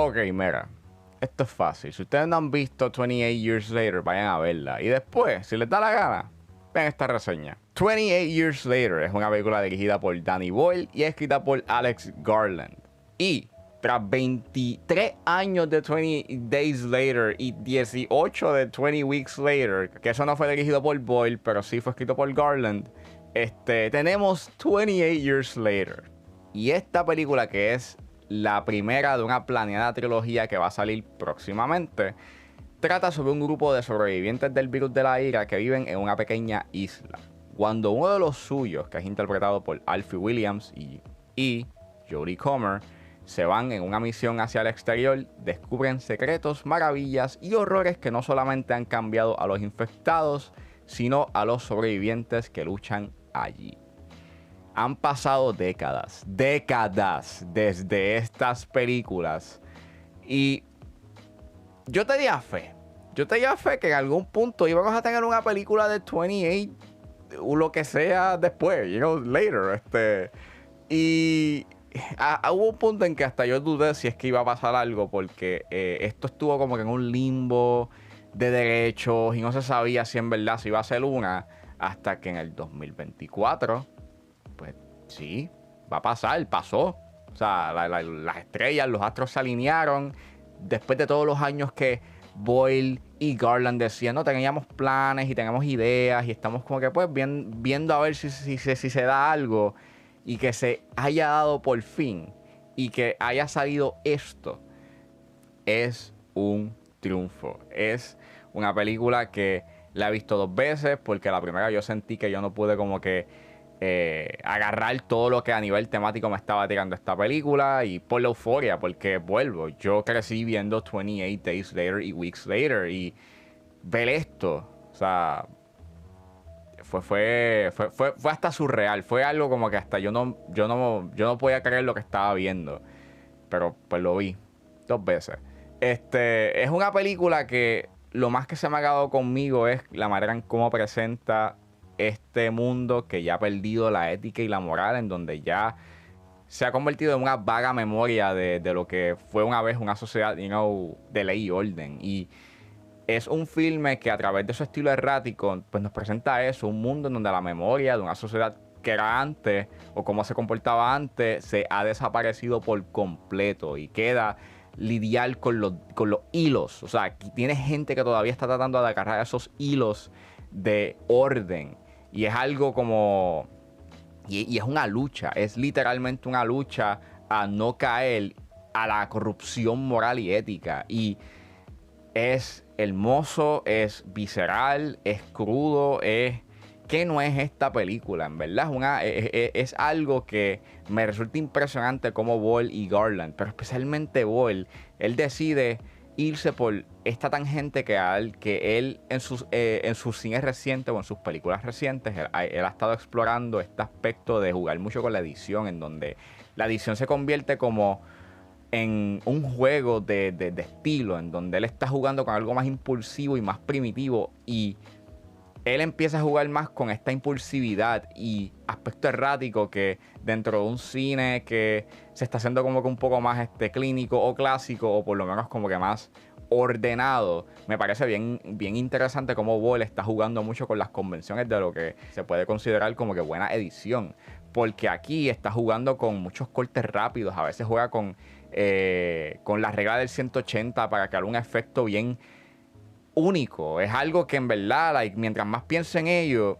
Ok, mira, esto es fácil. Si ustedes no han visto 28 Years Later, vayan a verla. Y después, si les da la gana, vean esta reseña. 28 Years Later es una película dirigida por Danny Boyle y escrita por Alex Garland. Y tras 23 años de 20 Days Later y 18 de 20 Weeks Later, que eso no fue dirigido por Boyle, pero sí fue escrito por Garland, tenemos 28 Years Later. Y esta película, que es la primera de una planeada trilogía que va a salir próximamente, trata sobre un grupo de sobrevivientes del virus de la ira que viven en una pequeña isla. Cuando uno de los suyos, que es interpretado por Alfie Williams y Jodie Comer, se van en una misión hacia el exterior, descubren secretos, maravillas y horrores que no solamente han cambiado a los infectados, sino a los sobrevivientes que luchan allí. Han pasado décadas desde estas películas. Y yo tenía fe que en algún punto íbamos a tener una película de 28 o lo que sea después, later. Y hubo un punto en que hasta yo dudé si es que iba a pasar algo, porque esto estuvo como que en un limbo de derechos y no se sabía si en verdad se iba a hacer una, hasta que en el 2024, pues sí, va a pasar, pasó. O sea, las estrellas, los astros se alinearon después de todos los años que Boyle y Garland decían, no, teníamos planes y tenemos ideas y estamos como que pues viendo a ver si se da algo, y que se haya dado por fin y que haya salido esto. Es un triunfo. Es una película que la he visto 2 veces, porque la primera yo sentí que yo no pude como que agarrar todo lo que a nivel temático me estaba tirando esta película, y por la euforia, porque vuelvo, yo crecí viendo 28 Days Later y Weeks Later, y ver esto, o sea, fue hasta surreal. Fue algo como que hasta yo no podía creer lo que estaba viendo, pero pues lo vi 2 veces. Es una película que lo más que se me ha quedado conmigo es la manera en cómo presenta este mundo que ya ha perdido la ética y la moral, en donde ya se ha convertido en una vaga memoria de lo que fue una vez una sociedad, de ley y orden. Y es un filme que, a través de su estilo errático, pues nos presenta eso, un mundo en donde la memoria de una sociedad que era antes, o cómo se comportaba antes, se ha desaparecido por completo, y queda lidiar con los hilos. O sea, aquí tiene gente que todavía está tratando de agarrar esos hilos de orden, y es algo como... Y es una lucha, es literalmente una lucha a no caer a la corrupción moral y ética. Y es hermoso, es visceral, es crudo, es... ¿Qué no es esta película? En verdad es algo que me resulta impresionante, como Boyle y Garland, pero especialmente Boyle, él decide irse por esta tangente que él en sus cines recientes, o en sus películas recientes, él ha estado explorando este aspecto de jugar mucho con la edición, en donde la edición se convierte como en un juego de estilo, en donde él está jugando con algo más impulsivo y más primitivo, y él empieza a jugar más con esta impulsividad y aspecto errático que dentro de un cine que se está haciendo como que un poco más clínico o clásico, o por lo menos como que más ordenado. Me parece bien interesante cómo Boyle está jugando mucho con las convenciones de lo que se puede considerar como que buena edición, porque aquí está jugando con muchos cortes rápidos, a veces juega con la regla del 180 para crear un efecto bien único. Es algo que en verdad, mientras más pienso en ello,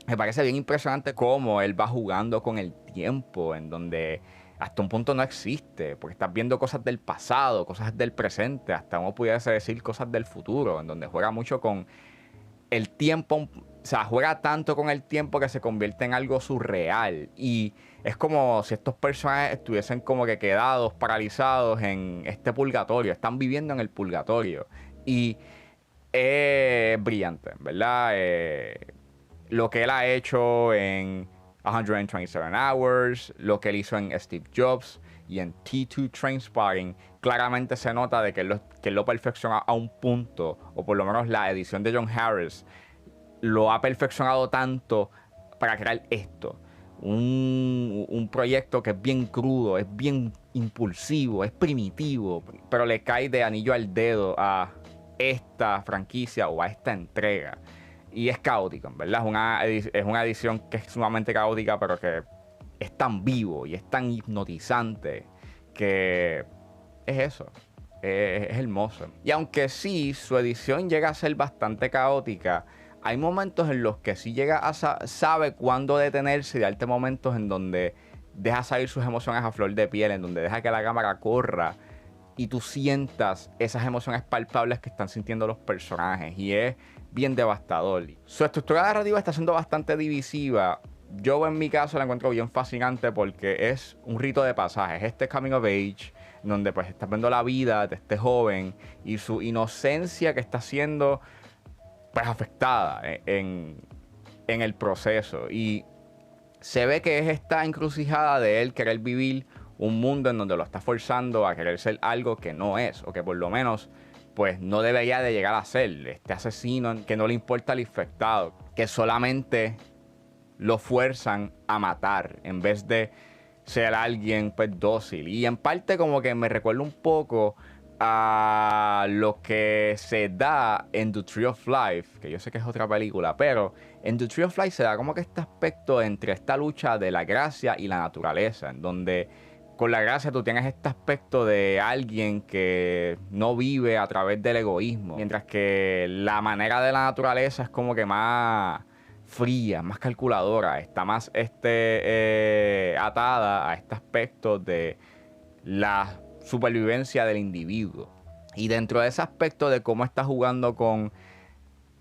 me parece bien impresionante cómo él va jugando con el tiempo, en donde hasta un punto no existe, porque estás viendo cosas del pasado, cosas del presente, hasta uno pudiese decir cosas del futuro, en donde juega mucho con el tiempo. O sea, juega tanto con el tiempo que se convierte en algo surreal, y es como si estos personajes estuviesen como que quedados, paralizados en este purgatorio, están viviendo en el purgatorio. Y es brillante, ¿verdad? Lo que él ha hecho en 127 Hours, lo que él hizo en Steve Jobs y en T2 Trainspotting, claramente se nota de que él lo perfecciona a un punto, o por lo menos la edición de John Harris lo ha perfeccionado tanto para crear esto. Un proyecto que es bien crudo, es bien impulsivo, es primitivo, pero le cae de anillo al dedo a esta franquicia o a esta entrega. Y es caótico, en verdad. Es una edición que es sumamente caótica, pero que es tan vivo y es tan hipnotizante que es eso. Es hermoso. Y aunque sí, su edición llega a ser bastante caótica, hay momentos en los que sí llega a sabe cuándo detenerse y darte momentos en donde deja salir sus emociones a flor de piel, en donde deja que la cámara corra y tú sientas esas emociones palpables que están sintiendo los personajes. Y es bien devastador. Su estructura narrativa está siendo bastante divisiva. Yo en mi caso la encuentro bien fascinante porque es un rito de pasajes. Este coming of age, donde pues estás viendo la vida de este joven y su inocencia que está siendo pues afectada en el proceso. Y se ve que es esta encrucijada de él querer vivir un mundo en donde lo está forzando a querer ser algo que no es, o que por lo menos pues no debería de llegar a ser. Este asesino que no le importa al infectado, que solamente lo fuerzan a matar en vez de ser alguien pues dócil. Y en parte como que me recuerda un poco a lo que se da en The Tree of Life, que yo sé que es otra película, pero en The Tree of Life se da como que este aspecto entre esta lucha de la gracia y la naturaleza, en donde con la gracia tú tienes este aspecto de alguien que no vive a través del egoísmo, mientras que la manera de la naturaleza es como que más fría, más calculadora, está más atada a este aspecto de la supervivencia del individuo. Y dentro de ese aspecto de cómo está jugando con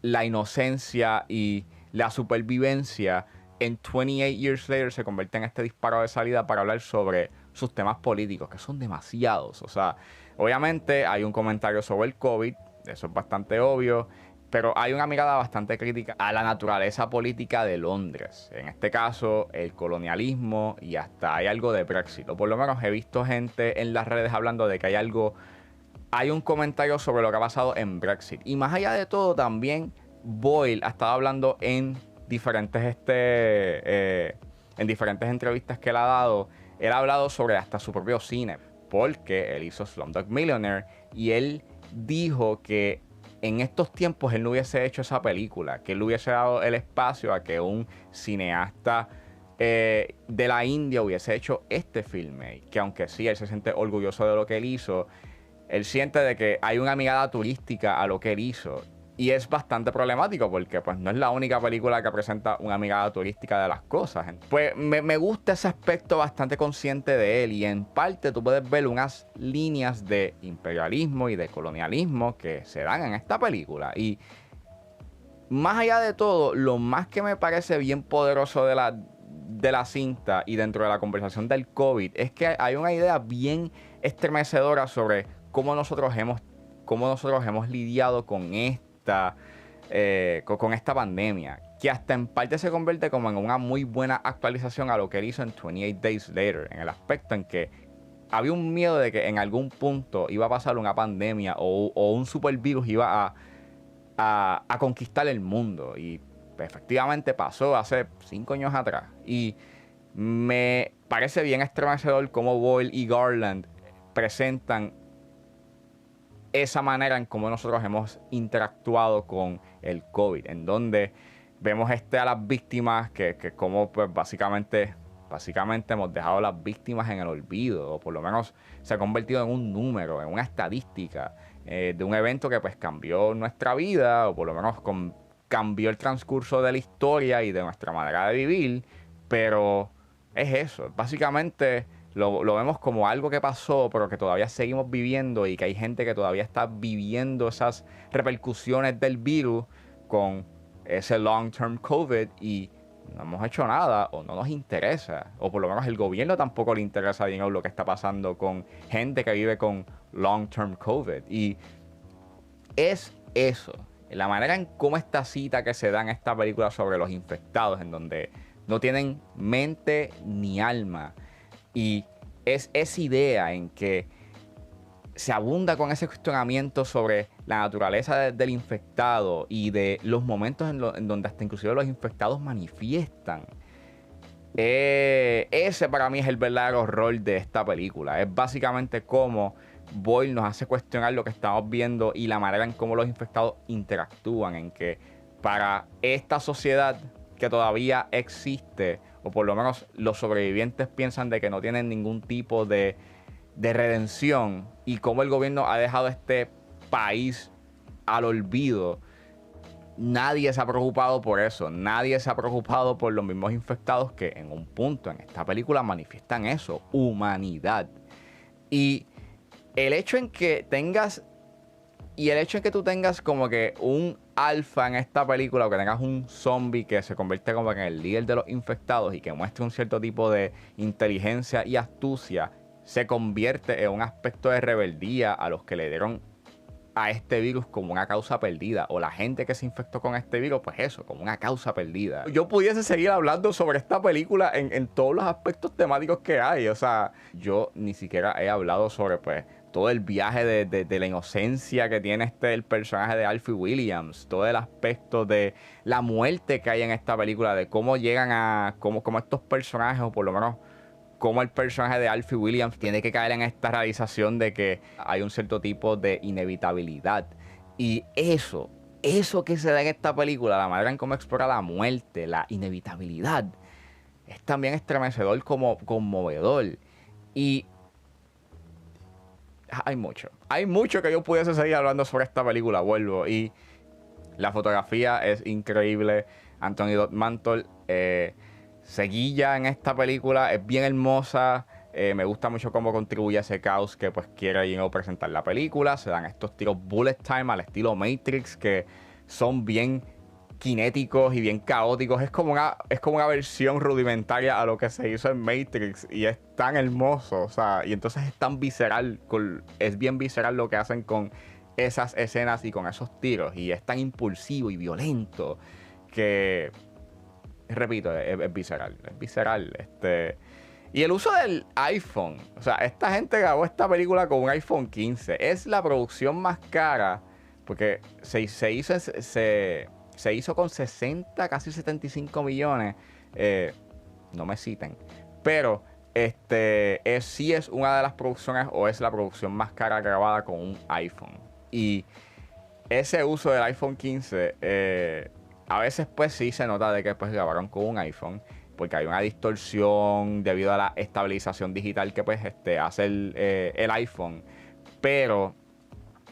la inocencia y la supervivencia, en 28 Years Later se convierte en este disparo de salida para hablar sobre sus temas políticos, que son demasiados. O sea, obviamente hay un comentario sobre el COVID, eso es bastante obvio, pero hay una mirada bastante crítica a la naturaleza política de Londres. En este caso, el colonialismo y hasta hay algo de Brexit. O por lo menos he visto gente en las redes hablando de que hay un comentario sobre lo que ha pasado en Brexit. Y más allá de todo, también Boyle ha estado hablando en diferentes entrevistas que él ha dado. Él ha hablado sobre hasta su propio cine, porque él hizo Slumdog Millionaire y él dijo que en estos tiempos él no hubiese hecho esa película, que él hubiese dado el espacio a que un cineasta de la India hubiese hecho este filme. Que aunque sí, él se siente orgulloso de lo que él hizo, él siente de que hay una mirada turística a lo que él hizo. Y es bastante problemático porque pues no es la única película que presenta una mirada turística de las cosas. Pues me gusta ese aspecto bastante consciente de él y en parte tú puedes ver unas líneas de imperialismo y de colonialismo que se dan en esta película. Y más allá de todo, lo más que me parece bien poderoso de la cinta y dentro de la conversación del COVID es que hay una idea bien estremecedora sobre cómo nosotros hemos lidiado con esta pandemia, que hasta en parte se convierte como en una muy buena actualización a lo que él hizo en 28 Days Later, en el aspecto en que había un miedo de que en algún punto iba a pasar una pandemia o un supervirus iba a conquistar el mundo, y efectivamente pasó hace 5 años atrás. Y me parece bien estremecedor cómo Boyle y Garland presentan esa manera en cómo nosotros hemos interactuado con el COVID, en donde vemos a las víctimas que como pues básicamente hemos dejado a las víctimas en el olvido, o por lo menos se ha convertido en un número, en una estadística de un evento que pues cambió nuestra vida, o por lo menos cambió el transcurso de la historia y de nuestra manera de vivir. Pero es eso, básicamente lo vemos como algo que pasó, pero que todavía seguimos viviendo y que hay gente que todavía está viviendo esas repercusiones del virus con ese long-term COVID y no hemos hecho nada o no nos interesa, o por lo menos el gobierno tampoco le interesa dinero lo que está pasando con gente que vive con long-term COVID. Y es eso, la manera en cómo esta cita que se da en esta película sobre los infectados, en donde no tienen mente ni alma. Y es esa idea en que se abunda con ese cuestionamiento sobre la naturaleza del infectado y de los momentos en donde hasta inclusive los infectados manifiestan Ese para mí es el verdadero rol de esta película. Es básicamente cómo Boyle nos hace cuestionar lo que estamos viendo y la manera en cómo los infectados interactúan, en que para esta sociedad que todavía existe, o por lo menos los sobrevivientes piensan de que no tienen ningún tipo de redención, y cómo el gobierno ha dejado este país al olvido. Nadie se ha preocupado por eso. Nadie se ha preocupado por los mismos infectados que en un punto en esta película manifiestan eso, humanidad. Y el hecho en que tengas y el hecho en que tú tengas como que un alfa en esta película, o que tengas un zombie que se convierte como que en el líder de los infectados y que muestre un cierto tipo de inteligencia y astucia, se convierte en un aspecto de rebeldía a los que le dieron a este virus como una causa perdida, o la gente que se infectó con este virus, pues eso, como una causa perdida. Yo pudiese seguir hablando sobre esta película en todos los aspectos temáticos que hay. O sea, yo ni siquiera he hablado sobre pues todo el viaje de la inocencia que tiene el personaje de Alfie Williams, todo el aspecto de la muerte que hay en esta película, de cómo llegan a cómo estos personajes, o por lo menos cómo el personaje de Alfie Williams tiene que caer en esta realización de que hay un cierto tipo de inevitabilidad. Y eso que se da en esta película, la manera en cómo explora la muerte, la inevitabilidad, es también estremecedor, como conmovedor. Y hay mucho que yo pudiese seguir hablando sobre esta película, vuelvo. Y la fotografía es increíble. Anthony Dod Mantle seguilla en esta película, es bien hermosa. Me gusta mucho cómo contribuye a ese caos que pues quiere presentar la película. Se dan estos tiros bullet time al estilo Matrix, que son bien cinéticos y bien caóticos. Es como una versión rudimentaria a lo que se hizo en Matrix, y es tan hermoso. O sea, y entonces es tan visceral, es bien visceral lo que hacen con esas escenas y con esos tiros, y es tan impulsivo y violento que, repito, es visceral. Es visceral. Y el uso del iPhone. O sea, esta gente grabó esta película con un iPhone 15. Es la producción más cara, porque se hizo con 60, casi 75 millones. No me citen. Pero sí es una de las producciones, o es la producción más cara grabada con un iPhone. Y ese uso del iPhone 15, a veces pues sí se nota de que pues grabaron con un iPhone, porque hay una distorsión debido a la estabilización digital que pues hace el iPhone. Pero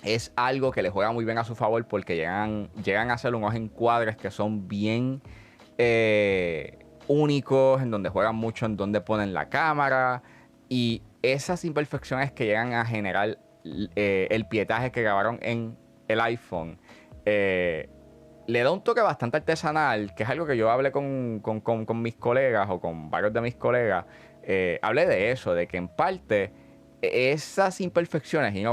es algo que le juega muy bien a su favor, porque llegan a hacer unos encuadres que son bien únicos, en donde juegan mucho en donde ponen la cámara, y esas imperfecciones que llegan a generar el pietaje que grabaron en el iPhone, le da un toque bastante artesanal, que es algo que yo hablé con mis colegas, o con varios de mis colegas. Hablé de eso, de que en parte esas imperfecciones y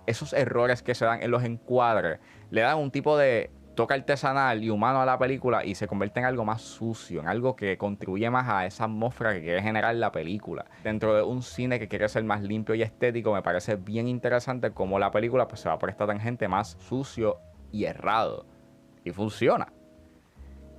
esos errores que se dan en los encuadres le dan un tipo de toque artesanal y humano a la película, y se convierte en algo más sucio, en algo que contribuye más a esa atmósfera que quiere generar la película. Dentro de un cine que quiere ser más limpio y estético, me parece bien interesante cómo la película pues se va por esta tangente más sucio y errado. Y funciona.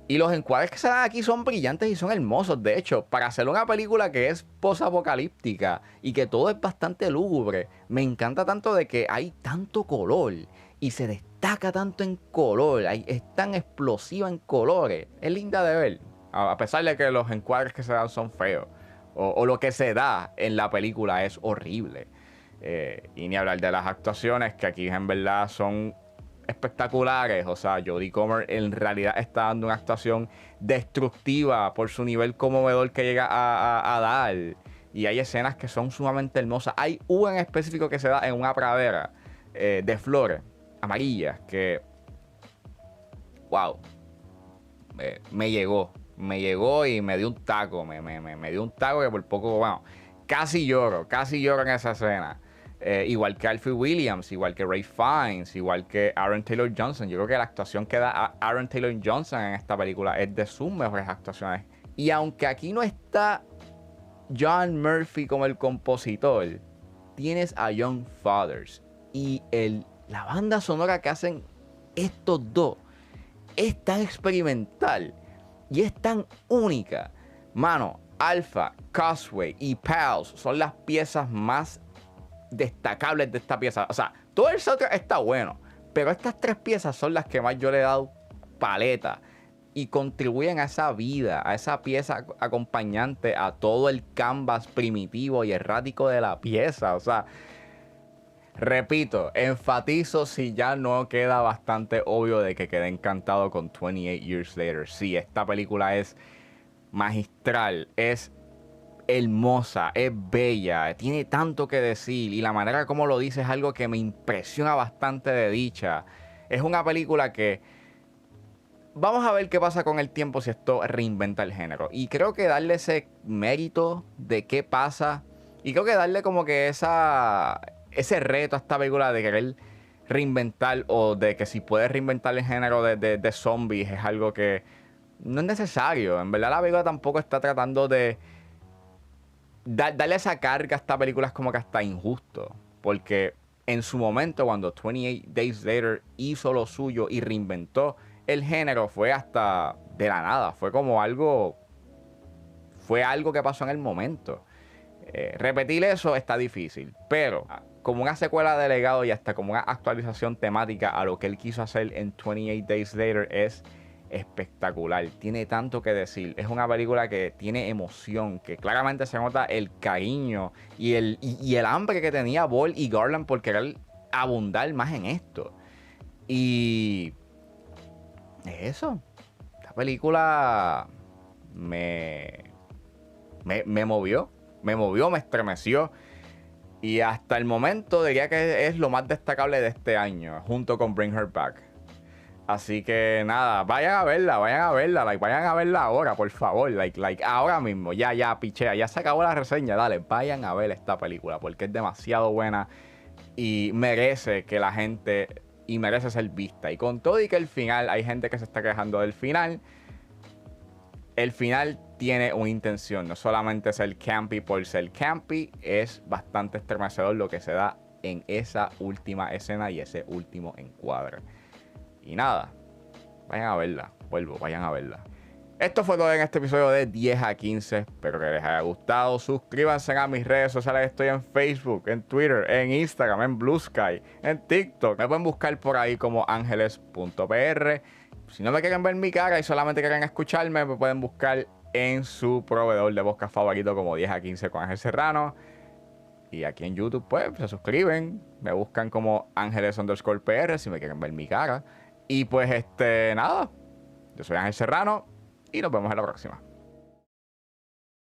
Y los encuadres que se dan aquí son brillantes y son hermosos. De hecho, para hacer una película que es posapocalíptica y que todo es bastante lúgubre, me encanta tanto de que hay tanto color y se destaca tanto en color. Es tan explosiva en colores. Es linda de ver. A pesar de que los encuadres que se dan son feos. O lo que se da en la película es horrible. Y ni hablar de las actuaciones, que aquí en verdad son espectaculares. O sea, Jodie Comer en realidad está dando una actuación destructiva por su nivel conmovedor que llega a dar. Y hay escenas que son sumamente hermosas. Hay una en específico que se da en una pradera de flores amarillas que, wow, me llegó y me dio un taco. Me dio un taco que por poco, bueno, casi lloro en esa escena. Igual que Alfie Williams, igual que Ray Fiennes, igual que Aaron Taylor Johnson. Yo creo que la actuación que da Aaron Taylor Johnson en esta película es de sus mejores actuaciones. Y aunque aquí no está John Murphy como el compositor, tienes a John Fathers. Y la banda sonora que hacen estos dos es tan experimental Y es tan única. Mano, Alpha, Causeway y Pals son las piezas más destacables de esta pieza. O sea, todo el soundtrack está bueno, pero estas 3 piezas son las que más yo le he dado paleta y contribuyen a esa vida, a esa pieza acompañante, a todo el canvas primitivo y errático de la pieza. O sea, repito, enfatizo si ya no queda bastante obvio de que quedé encantado con 28 Years Later. Sí, esta película es magistral, es hermosa, es bella, tiene tanto que decir y la manera como lo dice es algo que me impresiona bastante de dicha. Es una película que vamos a ver qué pasa con el tiempo si esto reinventa el género. Y creo que darle ese mérito de qué pasa y creo que darle como que ese reto a esta película de querer reinventar o de que si puede reinventar el género de zombies es algo que no es necesario. En verdad la película tampoco está tratando de darle esa carga a esta película, es como que hasta injusto. Porque en su momento cuando 28 Days Later hizo lo suyo y reinventó el género fue hasta de la nada. Fue como algo... Fue algo que pasó en el momento. Repetir eso está difícil. Pero como una secuela de legado y hasta como una actualización temática a lo que él quiso hacer en 28 Days Later es espectacular. Tiene tanto que decir. Es una película que tiene emoción. Que claramente se nota el cariño y el hambre que tenía Ball y Garland por querer abundar más en esto. Y... eso. Esta película me movió. Me movió, me estremeció. Y hasta el momento diría que es lo más destacable de este año, junto con Bring Her Back. Así que nada, vayan a verla, vayan a verla ahora, por favor, ahora mismo, ya, pichea, ya se acabó la reseña, dale, vayan a ver esta película, porque es demasiado buena y merece que la gente, y merece ser vista. Y con todo y que el final, hay gente que se está quejando del final, el final tiene una intención, no solamente ser campy por ser campy, es bastante estremecedor lo que se da en esa última escena y ese último encuadre. Y nada, vayan a verla, vayan a verla. Esto fue todo en este episodio de 10 a 15. Espero que les haya gustado. Suscríbanse a mis redes sociales. Estoy en Facebook, en Twitter, en Instagram, en Blue Sky, en TikTok. Me pueden buscar por ahí como ángeles.pr. Si no me quieren ver mi cara y solamente quieren escucharme, me pueden buscar en su proveedor de podcast favorito como 10 a 15 con Ángel Serrano. Y aquí en YouTube, pues, se suscriben. Me buscan como ángeles_pr si me quieren ver mi cara. Y pues, nada. Yo soy Ángel Serrano y nos vemos en la próxima.